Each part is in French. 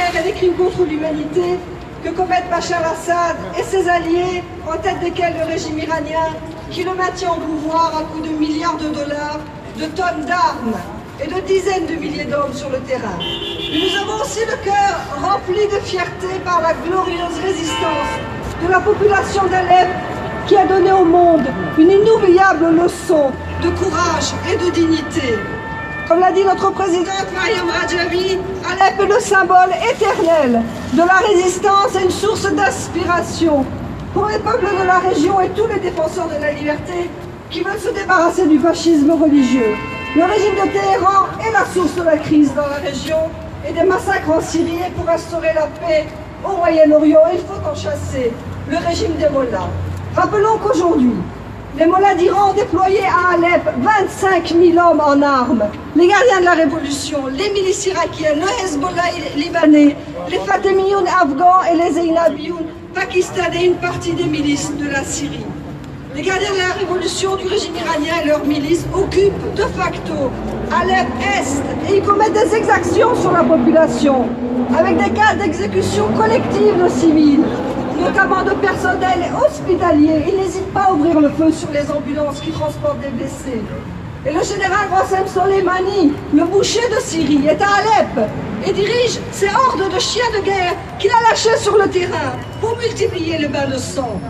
guerre et les crimes contre l'humanité que commettent Bachar al-Assad et ses alliés, en tête desquels le régime iranien, qui le maintient au pouvoir à coups de milliards de dollars, de tonnes d'armes et de dizaines de milliers d'hommes sur le terrain. Mais nous avons aussi le cœur rempli de fierté par la glorieuse résistance de la population d'Alep qui a donné au monde une inoubliable leçon de courage et de dignité. Comme l'a dit notre présidente Mariam Rajavi, Alep est le symbole éternel de la résistance et une source d'inspiration pour les peuples de la région et tous les défenseurs de la liberté qui veulent se débarrasser du fascisme religieux. Le régime de Téhéran est la source de la crise dans la région et des massacres en Syrie, et pour instaurer la paix au Moyen-Orient, il faut en chasser le régime des mollahs. Rappelons qu'aujourd'hui, les mollahs d'Iran ont déployé à Alep 25 000 hommes en armes. Les gardiens de la révolution, les milices irakiennes, le Hezbollah libanais, les Fatemiyoun afghans et les Zainabiyoun pakistanais et une partie des milices de la Syrie. Les gardiens de la révolution du régime iranien et leurs milices occupent de facto Alep Est et ils commettent des exactions sur la population avec des cas d'exécution collective de civils, notamment de personnel hospitalier. Ils n'hésitent pas à ouvrir le feu sur les ambulances qui transportent des blessés. Et le général Qassem Soleimani, le boucher de Syrie, est à Alep et dirige ces hordes de chiens de guerre qu'il a lâchés sur le terrain pour multiplier le bain de sang.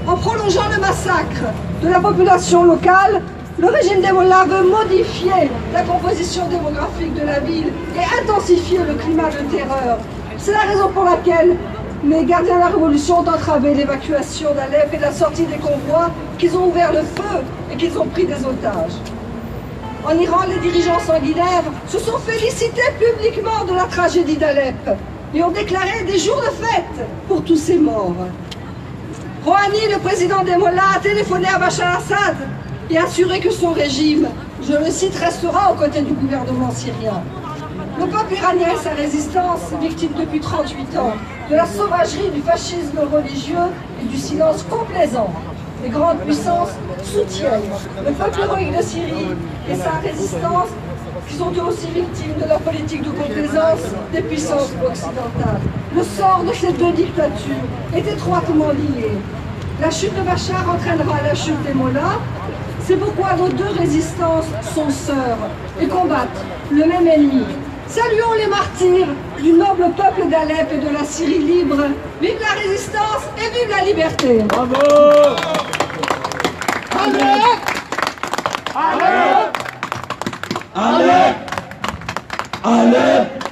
En prolongeant le massacre de la population locale, le régime des mollahs veut modifier la composition démographique de la ville et intensifier le climat de terreur. C'est la raison pour laquelle les gardiens de la révolution ont entravé l'évacuation d'Alep et la sortie des convois, qu'ils ont ouvert le feu et qu'ils ont pris des otages. En Iran, les dirigeants sanguinaires se sont félicités publiquement de la tragédie d'Alep et ont déclaré des jours de fête pour tous ces morts. Rouhani, le président des mollahs, a téléphoné à Bachar al-Assad et assuré que son régime, je le cite, restera aux côtés du gouvernement syrien. Le peuple iranien et sa résistance, victime depuis 38 ans de la sauvagerie du fascisme religieux et du silence complaisant des grandes puissances, soutiennent le peuple héroïque de Syrie et sa résistance, qui sont eux aussi victimes de la politique de complaisance des puissances occidentales. Le sort de ces deux dictatures est étroitement lié. La chute de Bachar entraînera la chute des mollahs. C'est pourquoi nos deux résistances sont sœurs et combattent le même ennemi. Saluons les martyrs du noble peuple d'Alep et de la Syrie libre. Vive la résistance et vive la liberté. Bravo! Alep! Alep! Alep! Alep!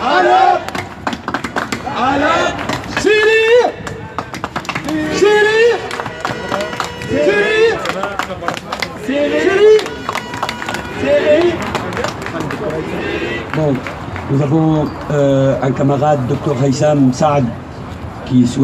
Alep! Alep! Syrie! Syrie! Syrie! Syrie! Syrie! Bon, nous avons un camarade, Dr Haïssam Saad, qui souhaite